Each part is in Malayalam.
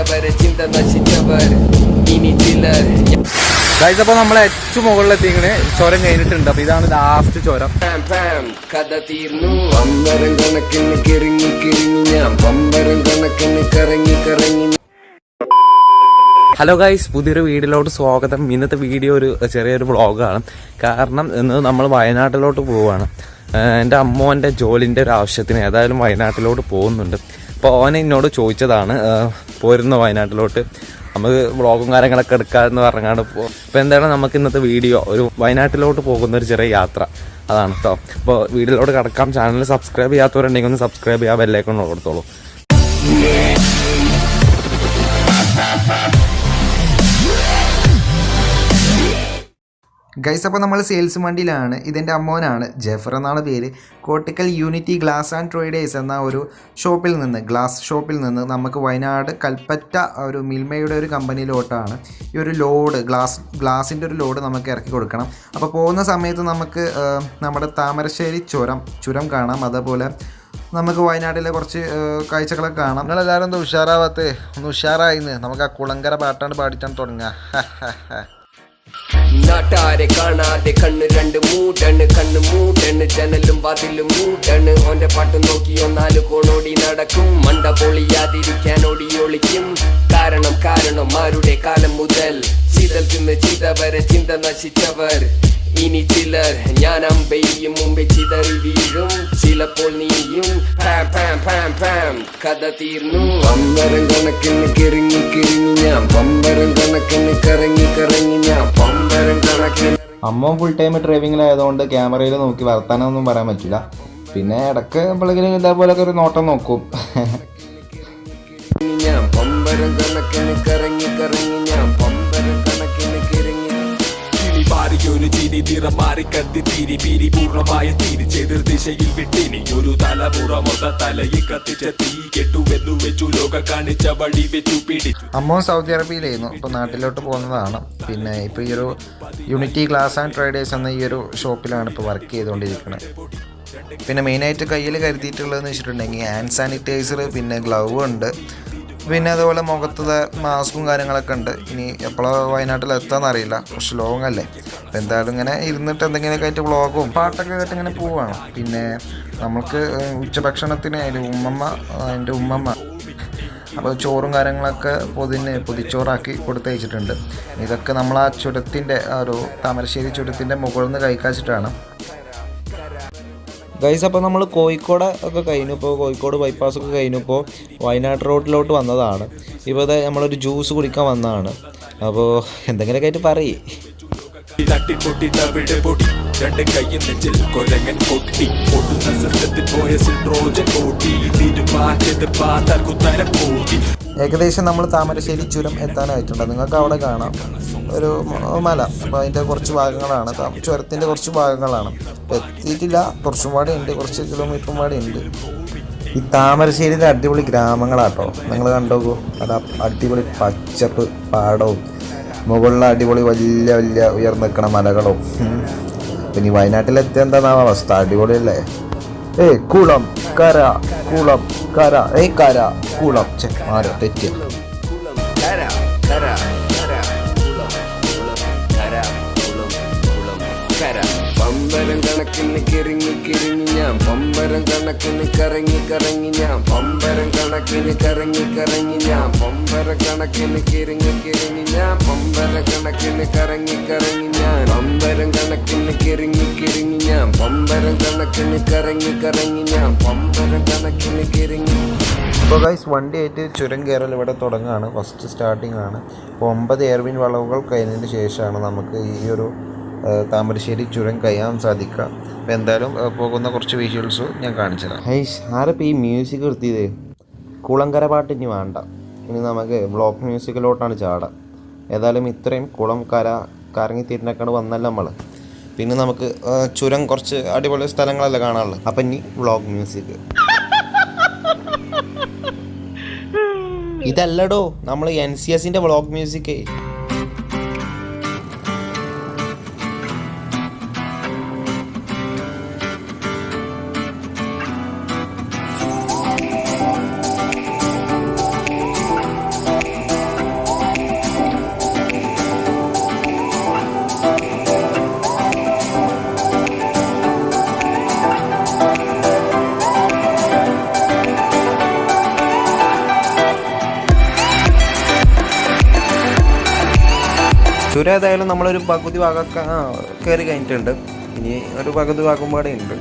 ചെയ്തവരെ ചിന്ത നശിച്ചവർ ഇനി ചിലർ. അപ്പോൾ നമ്മൾ ഏറ്റവും മുകളിലെത്തിങ്ങനെ ചുരം കഴിഞ്ഞിട്ടുണ്ട്. അപ്പോൾ ഇതാണ് ലാസ്റ്റ് ചുരം. കഥ തീർന്നു. പമ്പരം കണക്കിന് കിറങ്ങി കിറങ്ങി ഞാൻ പമ്പരം കണക്കിന് കറങ്ങി കറങ്ങി. ഹലോ ഗൈസ്, പുതിയൊരു വീഡിയോയിലോട്ട് സ്വാഗതം. ഇന്നത്തെ വീഡിയോ ഒരു ചെറിയൊരു വ്ളോഗാണ്. കാരണം ഇന്ന് നമ്മൾ വയനാട്ടിലോട്ട് പോവുകയാണ്. എൻ്റെ അമ്മോൻ്റെ ജോലിൻ്റെ ഒരു ആവശ്യത്തിന് ഏതായാലും വയനാട്ടിലോട്ട് പോകുന്നുണ്ട്. അപ്പോൾ ഓനെ എന്നോട് ചോദിച്ചതാണ് പോരുന്ന വയനാട്ടിലോട്ട് നമുക്ക് വ്ളോഗും കാര്യങ്ങളൊക്കെ എടുക്കാമെന്ന് പറഞ്ഞാണ്. അപ്പോൾ എന്താണ് നമുക്ക് ഇന്നത്തെ വീഡിയോ ഒരു വയനാട്ടിലോട്ട് പോകുന്ന ഒരു ചെറിയ യാത്ര അതാണ് കേട്ടോ. അപ്പോൾ വീഡിയോയിലോട്ട് കിടക്കാം. ചാനൽ സബ്സ്ക്രൈബ് ചെയ്യാത്തവരുണ്ടെങ്കിൽ ഒന്ന് സബ്സ്ക്രൈബ് ചെയ്യാൻ ബെല്ലൈക്കൺ കൊടുത്തോളൂ. ഗൈസ്, അപ്പോൾ നമ്മൾ സെയിൽസ് വണ്ടിയിലാണ്. ഇതെൻ്റെ അമ്മോനാണ്, ജെഫർ എന്നാണ് പേര്. Kottakkal unity glass and traders എന്ന ഒരു ഷോപ്പിൽ നിന്ന്, ഗ്ലാസ് ഷോപ്പിൽ നിന്ന് നമുക്ക് വയനാട് കൽപ്പറ്റ ഒരു മിൽമയുടെ ഒരു കമ്പനിയിലോട്ടാണ് ഈ ഒരു ലോഡ് ഗ്ലാസിൻ്റെ ഒരു ലോഡ് നമുക്ക് ഇറക്കി കൊടുക്കണം. അപ്പോൾ പോകുന്ന സമയത്ത് നമുക്ക് നമ്മുടെ താമരശ്ശേരി ചുരം കാണാം. അതേപോലെ നമുക്ക് വയനാട്ടിലെ കുറച്ച് കാഴ്ചകളൊക്കെ കാണാം. നിങ്ങളെല്ലാവരും ഒന്ന് ഉഷാറാവാത്തേ, ഒന്ന് ഉഷാറായിന്ന്. നമുക്ക് ആ കുളങ്കര പാട്ടാണ് പാടിച്ചാണ് തുടങ്ങുക. നാട്ടാരെ കാണാതെ കണ്ണ് രണ്ട് മൂട്ടണ്, കണ്ണ് മൂട്ടണ്, ജനലും വാതിലും മൂട്ടണ്. ഓന്റെ പാട്ട് നോക്കിയോ നാല് കോണോടി നടക്കും. മണ്ട പൊളിയാതിരിക്കാൻ ഓടിയൊളിക്കും. കാരണം ആരുടെ കാലം മുതൽ ചിതൽ തിന്ന് ചിതവരെ ചിന്ത നശിച്ചവർ ഇനി ചിലർ. ഞാൻ അമ്പെയ്യും മുമ്പേ ചിതറി വീഴും, ചിലപ്പോൾ നീയും. കഥ തീർന്നു. പമ്പരം കണക്കിന് കിറങ്ങി കിറങ്ങി ഞാൻ പമ്പരം കണക്കിന് കറങ്ങി കറങ്ങി ഞാൻ പമ്പരം കണക്കിന്. അമ്മ ഫുൾ ടൈം ഡ്രൈവിങ്ങിലായതുകൊണ്ട് ക്യാമറയിൽ നോക്കി വർത്താനമൊന്നും പറയാൻ പറ്റില്ല. പിന്നെ ഇടയ്ക്ക് എപ്പോഴെങ്കിലും ഇതേപോലൊക്കെ ഒരു നോട്ടം നോക്കും. ഞാൻ പമ്പരം കണക്കിന് കറങ്ങി കറങ്ങി ഞാൻ പമ്പരം കണക്കിന് കിറങ്ങി. ഒരു ചിരി നിറം മാറി കത്തി തിരി പിരി പൂർണ്ണമായ തിരിച്ചെതിർ ദിശയിൽ വിട്ടിനി ഒരു തലമുറ മൊത്ത തലയിൽ കത്തിച്ച തീ കെട്ടുവെന്നു വെച്ചു ലോക കാണിച്ച വഴി വെച്ചു പിടിച്ചു. അമ്മ സൗദി അറേബ്യയിലായിരുന്നു, ഇപ്പോൾ നാട്ടിലോട്ട് പോകുന്നതാണ്. പിന്നെ ഇപ്പോൾ ഈ ഒരു യൂണിറ്റി ഗ്ലാസ് ആൻഡ് ട്രേഡേഴ്സ് എന്ന ഈ ഒരു ഷോപ്പിലാണ് ഇപ്പോൾ വർക്ക് ചെയ്തുകൊണ്ടിരിക്കുന്നത്. പിന്നെ മെയിനായിട്ട് കയ്യിൽ കരുതിയിട്ടുള്ളതെന്ന് വെച്ചിട്ടുണ്ടെങ്കിൽ ഹാൻഡ് സാനിറ്റൈസർ, പിന്നെ ഗ്ലൗ ഉണ്ട്, പിന്നെ അതുപോലെ മുഖത്ത് മാസ്കും കാര്യങ്ങളൊക്കെ ഉണ്ട്. ഇനി എപ്പോഴാണ് വയനാട്ടിൽ എത്താമെന്ന് അറിയില്ല, കുറച്ച് ലോങ് അല്ലേ. അപ്പോൾ എന്തായാലും ഇങ്ങനെ ഇരുന്നിട്ട് എന്തെങ്കിലുമൊക്കെ ആയിട്ട് വ്ളോഗും പാട്ടൊക്കെ ആയിട്ട് ഇങ്ങനെ പോവുകയാണ്. പിന്നെ നമുക്ക് ഉച്ചഭക്ഷണത്തിന് എൻ്റെ ഉമ്മമ്മ അപ്പോൾ ചോറും കാര്യങ്ങളൊക്കെ പൊതിച്ചോറാക്കി കൊടുത്തയച്ചിട്ടുണ്ട്. ഇതൊക്കെ നമ്മൾ ആ ചുരത്തിൻ്റെ ഒരു താമരശ്ശേരി ചുരത്തിൻ്റെ മുകളിൽ നിന്ന് കഴിക്കാച്ചിട്ടാണ്. ഗൈസ്, അപ്പോൾ നമ്മൾ കോഴിക്കോട് ഒക്കെ കഴിഞ്ഞു. ഇപ്പോൾ കോഴിക്കോട് ബൈപ്പാസൊക്കെ കഴിഞ്ഞു. ഇപ്പോൾ വയനാട് റോഡിലോട്ട് വന്നതാണ്. ഇപ്പോൾ ഇത് നമ്മളൊരു ജ്യൂസ് കുടിക്കാൻ വന്നതാണ്. അപ്പോൾ എന്തെങ്കിലുമൊക്കെ ആയിട്ട് പറയേ. ഏകദേശം നമ്മൾ താമരശ്ശേരി ചുരം എത്താനായിട്ടുണ്ട്. നിങ്ങൾക്ക് അവിടെ കാണാം ഒരു മല. അപ്പോൾ അതിൻ്റെ കുറച്ച് ഭാഗങ്ങളാണ്, ചുരത്തിൻ്റെ കുറച്ച് ഭാഗങ്ങളാണ്. എത്തിയിട്ടില്ല, കുറച്ചും പാടെ ഉണ്ട്, കുറച്ച് കിലോമീറ്ററും പാടെ ഉണ്ട്. ഈ താമരശ്ശേരിയിലെ അടിപൊളി ഗ്രാമങ്ങളാട്ടോ, നിങ്ങൾ കണ്ടോക്കൂ. അത് അടിപൊളി പച്ചപ്പ് പാടവും മുകളിൽ അടിപൊളി വലിയ വലിയ ഉയർന്നു നിൽക്കണ മലകളും. പിന്നെ ഈ വയനാട്ടിലെത്തിയ എന്താണാവോ അവസ്ഥ, അടിപൊളിയല്ലേ. കുളം കര കുളം കര കര കുളം മാറോ തെറ്റ്. പമ്പരം കണക്കിന് കിറങ്ങി കിറങ്ങി ഞാൻ പമ്പരം കണക്കിന് കറങ്ങി കറങ്ങി ഞാൻ പമ്പരം കണക്കിന് കറങ്ങി കറങ്ങി ഞാൻ പമ്പര കണക്കിന് കിറങ്ങി കിറങ്ങി ഞാൻ പമ്പര കണക്കിന് കറങ്ങി കറങ്ങി ഞാൻ പമ്പരം കണക്കിന് കിറങ്ങി കിറങ്ങി ഞാൻ പമ്പരം കണക്കിന് കറങ്ങി കറങ്ങി ഞാൻ പമ്പരം കണക്കിന് കിറങ്ങി. ഇപ്പോൾ ഗൈസ്, വണ്ടിയായിട്ട് ചുരം കയറൽ ഇവിടെ തുടങ്ങുകയാണ്. ഫസ്റ്റ് സ്റ്റാർട്ടിംഗ് ആണ്. ഇപ്പോൾ 9 എയർവിൻ വളവുകൾ കഴിഞ്ഞതിന് ശേഷമാണ് നമുക്ക് ഈ ഒരു താമരശ്ശേരി ചുരം കഴിയാൻ സാധിക്കുക. അപ്പോൾ എന്തായാലും പോകുന്ന കുറച്ച് വിഷ്വൽസ് ഞാൻ കാണിച്ചുതരാം. ആരപ്പോൾ ഈ മ്യൂസിക് നിർത്തിയത്? കുളങ്കര പാട്ട് ഇനി വേണ്ട, ഇനി നമുക്ക് ബ്ലോക്ക് മ്യൂസിക്കിലോട്ടാണ് ചാടുക. ഏതായാലും ഇത്രയും കുളം കറങ്ങി തിരിഞ്ഞൊക്കെ വന്നല്ല നമ്മൾ. പിന്നെ നമുക്ക് ചുരം കുറച്ച് അടിപൊളി സ്ഥലങ്ങളല്ലേ കാണാനുള്ളത്. അപ്പം ഇനി വ്ളോഗ് മ്യൂസിക്. ഇതല്ലടോ നമ്മൾ NCSൻ്റെ വ്ളോഗ് മ്യൂസിക്. ചുരം ഏതായാലും നമ്മളൊരു പകുതി ഭാഗമൊക്കെ കയറി കഴിഞ്ഞിട്ടുണ്ട്. ഇനി ഒരു പകുതി ഭാഗം പാടെ ഉണ്ട്.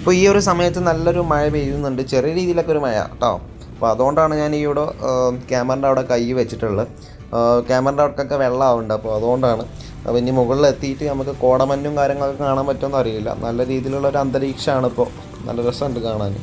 ഇപ്പോൾ ഈ ഒരു സമയത്ത് നല്ലൊരു മഴ പെയ്യുന്നുണ്ട്, ചെറിയ രീതിയിലൊക്കെ ഒരു മഴ കേട്ടോ. അപ്പോൾ അതുകൊണ്ടാണ് ഞാൻ ഇവിടെ ക്യാമറൻ്റെ അവിടെ കൈ വെച്ചിട്ടുള്ളത്. ക്യാമറൻ്റെ അവിടേക്കൊക്കെ വെള്ളമാവുന്നുണ്ട്, അപ്പോൾ അതുകൊണ്ടാണ്. അപ്പോൾ ഇനി മുകളിലെത്തിയിട്ട് നമുക്ക് കോടമഞ്ഞും കാര്യങ്ങളൊക്കെ കാണാൻ പറ്റുമെന്ന് അറിയില്ല. നല്ല രീതിയിലുള്ള ഒരു അന്തരീക്ഷമാണ് ഇപ്പോൾ, നല്ല രസമുണ്ട് കാണാൻ.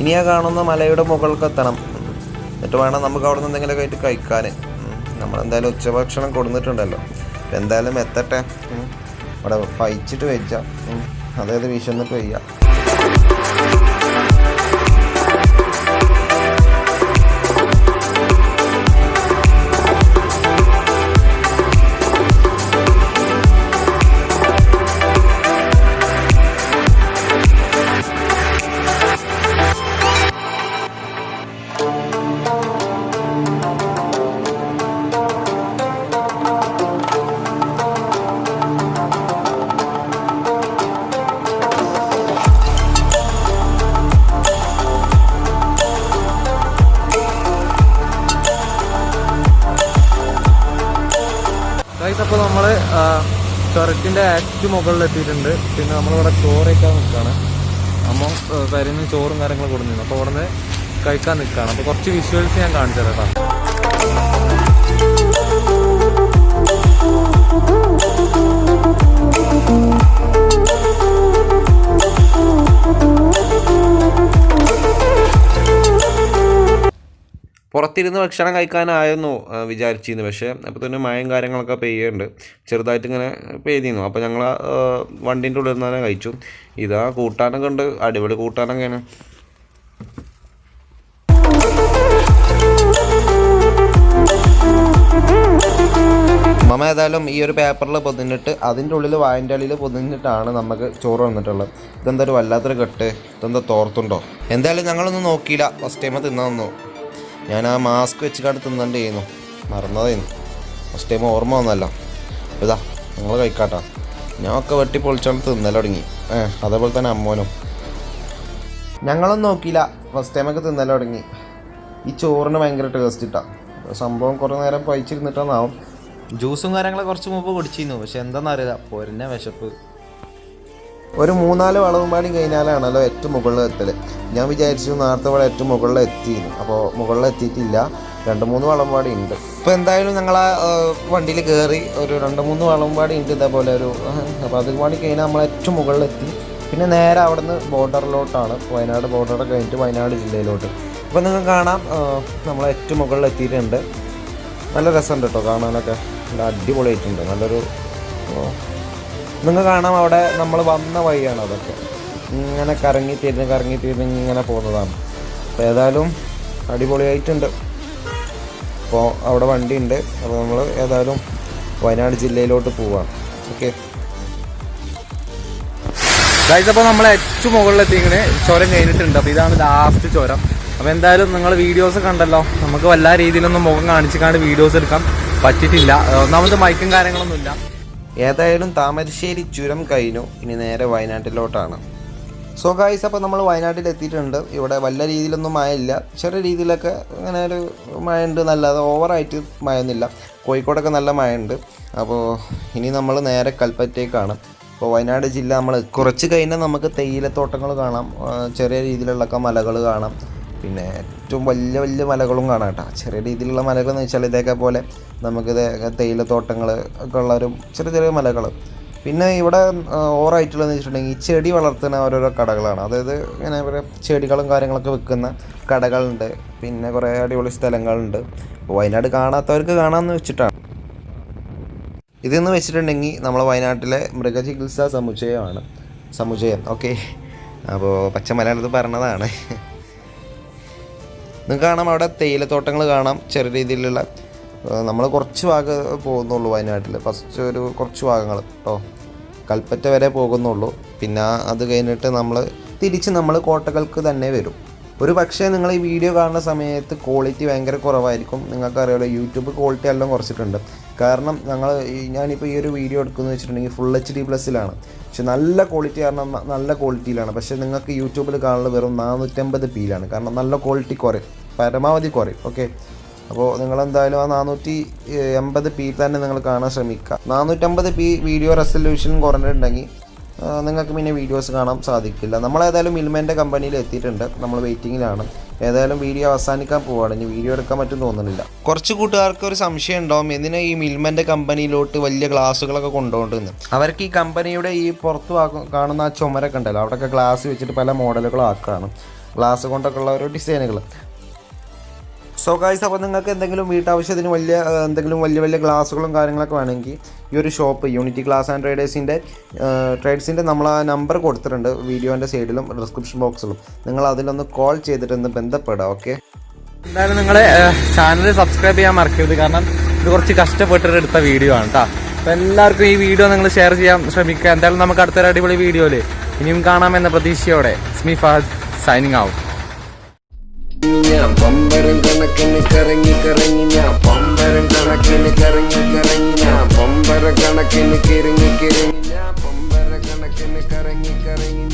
ഇനി ആ കാണുന്ന മലയുടെ മുകൾക്ക് എത്തണം, എന്നിട്ട് വേണം നമുക്ക് അവിടെ നിന്ന് എന്തെങ്കിലുമൊക്കെ ആയിട്ട് കഴിക്കാൻ. നമ്മളെന്തായാലും ഉച്ചഭക്ഷണം കൊടുത്തിട്ടുണ്ടല്ലോ, എന്തായാലും എത്തട്ടെ. അവിടെ പയിച്ചിട്ട് വെച്ചാൽ അതായത് വിശന്നിട്ട് വയ്യ. അപ്പോൾ നമ്മൾ ചുരത്തിൻ്റെ ഏറ്റവും മുകളിലെത്തിയിട്ടുണ്ട്. പിന്നെ നമ്മളിവിടെ ചോറ് കഴിക്കാൻ നിൽക്കുകയാണ്. അമ്മ കരിന്ന് ചോറും കാര്യങ്ങളും കൊടുത്തിരുന്നു. അപ്പോൾ അവിടെ നിന്ന് കഴിക്കാൻ നിൽക്കുകയാണ്. അപ്പോൾ കുറച്ച് വിഷ്വൽസ് ഞാൻ കാണിച്ചു തരാം കേട്ടോ. പുറത്തിരുന്ന് ഭക്ഷണം കഴിക്കാനായിരുന്നു വിചാരിച്ചിരുന്നു. പക്ഷേ അപ്പോൾ തന്നെ മഴയും കാര്യങ്ങളൊക്കെ പെയ്യുന്നുണ്ട്, ചെറുതായിട്ട് ഇങ്ങനെ പെയ്തിരുന്നു. അപ്പോൾ ഞങ്ങൾ വണ്ടീൻ്റെ ഉള്ളിൽ നിന്ന് തന്നെ കഴിച്ചു. ഇതാ കൂട്ടാനൊക്കെ ഉണ്ട്, അടിപൊളി കൂട്ടാനൊക്കെയാണ്. മമ്മ ഏതായാലും ഈ ഒരു പേപ്പറിൽ പൊതിഞ്ഞിട്ട് അതിൻ്റെ ഉള്ളിൽ വായൻ്റെ അടിയിൽ പൊതിഞ്ഞിട്ടാണ് നമുക്ക് ചോറ് വന്നിട്ടുള്ളത്. ഇതെന്താ ഒരു വല്ലാത്തൊരു കെട്ട്, ഇതെന്താ തോർത്തുണ്ടോ? എന്തായാലും ഞങ്ങളൊന്നും നോക്കിയില്ല, ഫസ്റ്റ് ടൈം തിന്നു. ഞാൻ ആ മാസ്ക് വെച്ചിട്ടാണ് തിന്നേണ്ടി ചെയ്യുന്നു, മറന്നതായിരുന്നു. ഫസ്റ്റ് ടൈം ഓർമ്മ വന്നല്ല. ഇതാ ഞങ്ങൾ കഴിക്കാട്ടോ. ഞാനൊക്കെ വെട്ടി പൊളിച്ചാണ്ട് തിന്നൽ തുടങ്ങി. അതേപോലെ തന്നെ അമ്മോനും. ഞങ്ങളൊന്നും നോക്കിയില്ല, ഫസ്റ്റ് ടൈമൊക്കെ തിന്നൽ തുടങ്ങി. ഈ ചോറിന് ഭയങ്കര ടേസ്റ്റ് ഇട്ടാ. സംഭവം കുറേ നേരം പഴിച്ചിരുന്നിട്ടാന്നാവും. ജ്യൂസും കാര്യങ്ങളൊക്കെ കുറച്ച് മുമ്പ് കുടിച്ചിരുന്നു, പക്ഷെ എന്താണെന്നറിയില്ല, പൊരിഞ്ഞ വിശപ്പ്. ഒരു 3-4 വളവും പാടി കഴിഞ്ഞാലാണല്ലോ ഏറ്റവും മുകളിൽ എത്തൽ. ഞാൻ വിചാരിച്ചു നേരത്തെ ഇവിടെ ഏറ്റവും മുകളിൽ എത്തിയിരുന്നു, അപ്പോൾ മുകളിൽ എത്തിയിട്ടില്ല. 2-3 വളം പാടി ഉണ്ട്. ഇപ്പോൾ എന്തായാലും ഞങ്ങൾ ആ വണ്ടിയിൽ കയറി ഒരു 2-3 വളം പാടി ഉണ്ട് ഇതേപോലെ ഒരു. അപ്പോൾ അത് പാടി കഴിഞ്ഞാൽ നമ്മൾ ഏറ്റവും മുകളിലെത്തി. പിന്നെ നേരെ അവിടെ നിന്ന് ബോർഡറിലോട്ടാണ്, വയനാട് ബോർഡറൊക്കെ കഴിഞ്ഞിട്ട് വയനാട് ജില്ലയിലോട്ട്. അപ്പോൾ നിങ്ങൾക്ക് കാണാം നമ്മൾ ഏറ്റവും മുകളിൽ എത്തിയിട്ടുണ്ട്. നല്ല രസമുണ്ട് കേട്ടോ കാണാനൊക്കെ, നല്ല അടിപൊളിയായിട്ടുണ്ട്. നല്ലൊരു നിങ്ങൾ കാണാം അവിടെ നമ്മൾ വന്ന വഴിയാണ് അതൊക്കെ. ഇങ്ങനെ കറങ്ങി തിരിഞ്ഞ് ഇങ്ങനെ പോകുന്നതാണ്. അപ്പോൾ ഏതായാലും അടിപൊളിയായിട്ടുണ്ട്. അപ്പോൾ അവിടെ വണ്ടി ഉണ്ട്. അപ്പോൾ നമ്മൾ ഏതായാലും വയനാട് ജില്ലയിലോട്ട് പോവാം. ഓക്കെ ഗൈസ്, അപ്പോൾ നമ്മൾ ഏറ്റവും മുകളിലെത്തിങ്ങനെ ചുരം കഴിഞ്ഞിട്ടുണ്ട്. അപ്പോൾ ഇതാണ് ലാസ്റ്റ് ചുരം. അപ്പോൾ എന്തായാലും നിങ്ങൾ വീഡിയോസ് കണ്ടല്ലോ, നമുക്ക് വല്ല രീതിയിലൊന്നും മുഖം കാണിച്ചിക്കാണ്ട് വീഡിയോസ് എടുക്കാൻ പറ്റിയിട്ടില്ല. ഒന്നാമത് മൈക്കും കാര്യങ്ങളൊന്നുമില്ല. ഏതായാലും താമരശ്ശേരി ചുരം കഴിഞ്ഞു. ഇനി നേരെ വയനാട്ടിലോട്ടാണ്. സോ ഗൈസ്, അപ്പോൾ നമ്മൾ വയനാട്ടിൽ എത്തിയിട്ടുണ്ട്. ഇവിടെ വല്ല രീതിയിലൊന്നും മഴയില്ല, ചെറിയ രീതിയിലൊക്കെ അങ്ങനെ ഒരു മഴ ഉണ്ട് എന്നല്ലാതെ ഓവറായിട്ട് മഴയൊന്നുമില്ല. കോഴിക്കോടൊക്കെ നല്ല മഴയുണ്ട്. അപ്പോൾ ഇനി നമ്മൾ നേരെ കൽപ്പറ്റയ്ക്കാണ്. അപ്പോൾ വയനാട് ജില്ല നമ്മൾ കുറച്ച് കഴിഞ്ഞാൽ നമുക്ക് തേയിലത്തോട്ടങ്ങൾ കാണാം, ചെറിയ രീതിയിലുള്ളൊക്കെ മലകൾ കാണാം, പിന്നെ ഏറ്റവും വലിയ വലിയ മലകളും കാണാം കേട്ടോ. ചെറിയ രീതിയിലുള്ള മലകൾ എന്ന് വെച്ചാൽ ഇതൊക്കെ പോലെ നമുക്കിത് തേയിലത്തോട്ടങ്ങൾ ഒക്കെ ഉള്ളൊരു ചെറിയ ചെറിയ മലകൾ. പിന്നെ ഇവിടെ ഓവറായിട്ടുള്ളതെന്ന് വെച്ചിട്ടുണ്ടെങ്കിൽ ചെടി വളർത്തുന്ന ഓരോരോ കടകളാണ്. അതായത് ഇങ്ങനെ ചെടികളും കാര്യങ്ങളൊക്കെ വിൽക്കുന്ന കടകളുണ്ട്. പിന്നെ കുറേ അടിപൊളി സ്ഥലങ്ങളുണ്ട്. അപ്പോൾ വയനാട് കാണാത്തവർക്ക് കാണാമെന്ന് വെച്ചിട്ടാണ്. ഇതെന്ന് വെച്ചിട്ടുണ്ടെങ്കിൽ നമ്മളെ വയനാട്ടിലെ മൃഗചികിത്സാ സമുച്ചയം. ഓക്കെ, അപ്പോൾ പച്ച മലയാളത്തിൽ പറഞ്ഞതാണ്. നിങ്ങൾക്ക് കാണാം അവിടെ തേയിലത്തോട്ടങ്ങൾ കാണാം. ചെറിയ രീതിയിലുള്ള നമ്മൾ കുറച്ച് ഭാഗം പോകുന്നുള്ളൂ വയനാട്ടിൽ. ഫസ്റ്റ് ഒരു കുറച്ച് ഭാഗങ്ങൾ കേട്ടോ, കൽപ്പറ്റ വരെ പോകുന്നുള്ളൂ. പിന്നെ അത് കഴിഞ്ഞിട്ട് നമ്മൾ കോട്ടക്കൾക്ക് തന്നെ വരും. ഒരു പക്ഷേ നിങ്ങൾ ഈ വീഡിയോ കാണുന്ന സമയത്ത് ക്വാളിറ്റി ഭയങ്കര കുറവായിരിക്കും. നിങ്ങൾക്കറിയാമല്ലോ, യൂട്യൂബ് ക്വാളിറ്റി എല്ലാം കുറച്ചിട്ടുണ്ട്. കാരണം ഞാനിപ്പോൾ ഈ ഒരു വീഡിയോ എടുക്കുന്നത് വെച്ചിട്ടുണ്ടെങ്കിൽ ഫുൾ HD+ലാണ്. പക്ഷെ നല്ല ക്വാളിറ്റി കാരണം നല്ല ക്വാളിറ്റിയിലാണ്. പക്ഷേ നിങ്ങൾക്ക് യൂട്യൂബിൽ കാണുന്നത് വെറും 450p കാരണം നല്ല ക്വാളിറ്റി കുറയും, പരമാവധി കുറയും. ഓക്കെ, അപ്പോൾ നിങ്ങളെന്തായാലും ആ 480p തന്നെ നിങ്ങൾ കാണാൻ ശ്രമിക്കുക. 450p വീഡിയോ റെസൊല്യൂഷൻ കുറഞ്ഞിട്ടുണ്ടെങ്കിൽ നിങ്ങൾക്ക് പിന്നെ വീഡിയോസ് കാണാൻ സാധിക്കില്ല. നമ്മളേതായാലും മിൽമേൻ്റെ കമ്പനിയിൽ എത്തിയിട്ടുണ്ട്. നമ്മൾ വെയിറ്റിങ്ങിലാണ്. ഏതായാലും വീഡിയോ അവസാനിക്കാൻ പോവുകയാണ്. ഇനി വീഡിയോ എടുക്കാൻ പറ്റും തോന്നുന്നില്ല. കുറച്ച് കൂട്ടുകാർക്ക് ഒരു സംശയം ഉണ്ടാവും, എന്തിനാ ഈ മിൽമേൻ്റെ കമ്പനിയിലോട്ട് വലിയ ഗ്ലാസ്സുകളൊക്കെ കൊണ്ടുപോകുന്നത്. അവർക്ക് ഈ കമ്പനിയുടെ ഈ പുറത്ത് കാണുന്ന ആ ചുമരൊക്കെ ഉണ്ടല്ലോ, അവിടെയൊക്കെ ഗ്ലാസ് വെച്ചിട്ട് പല മോഡലുകളും ആക്കുകയാണ്, ഗ്ലാസ് കൊണ്ടൊക്കെ ഉള്ള ഓരോ ഡിസൈനുകൾ. സോ ഗൈസ്, അപ്പോൾ നിങ്ങൾക്ക് എന്തെങ്കിലും വീട്ടാവശ്യത്തിന് വലിയ വലിയ ഗ്ലാസ്സുകളും കാര്യങ്ങളൊക്കെ വേണമെങ്കിൽ ഈ ഒരു ഷോപ്പ് യൂണിറ്റി ഗ്ലാസ് ആൻഡ് ട്രേഡ്സിൻ്റെ നമ്മൾ ആ നമ്പർ കൊടുത്തിട്ടുണ്ട് വീഡിയോൻ്റെ സൈഡിലും ഡിസ്ക്രിപ്ഷൻ ബോക്സിലും. നിങ്ങൾ അതിലൊന്ന് കോൾ ചെയ്തിട്ടൊന്ന് ബന്ധപ്പെടുക. ഓക്കെ, എന്തായാലും നിങ്ങൾ ചാനൽ സബ്സ്ക്രൈബ് ചെയ്യാൻ മറക്കരുത്. കാരണം ഇത് കുറച്ച് കഷ്ടപ്പെട്ടിട്ട് എടുത്ത വീഡിയോ ആണ് കേട്ടോ. അപ്പോൾ എല്ലാവർക്കും ഈ വീഡിയോ നിങ്ങൾ ഷെയർ ചെയ്യാൻ ശ്രമിക്കുക. എന്തായാലും നമുക്ക് അടുത്തൊരു അടിപൊളി വീഡിയോയിൽ ഇനിയും കാണാമെന്ന പ്രതീക്ഷയോടെ സ്മി ഫഹദ് സൈനിങ് ഔട്ട്. ഞാൻ പമ്പരം കണക്കിന് കറങ്ങി ഞാൻ പമ്പരം കണക്കിന് കറങ്ങി ഞാൻ പമ്പര കണക്കിന് കിറങ്ങി ഞാൻ പമ്പര കണക്കിന് കറങ്ങി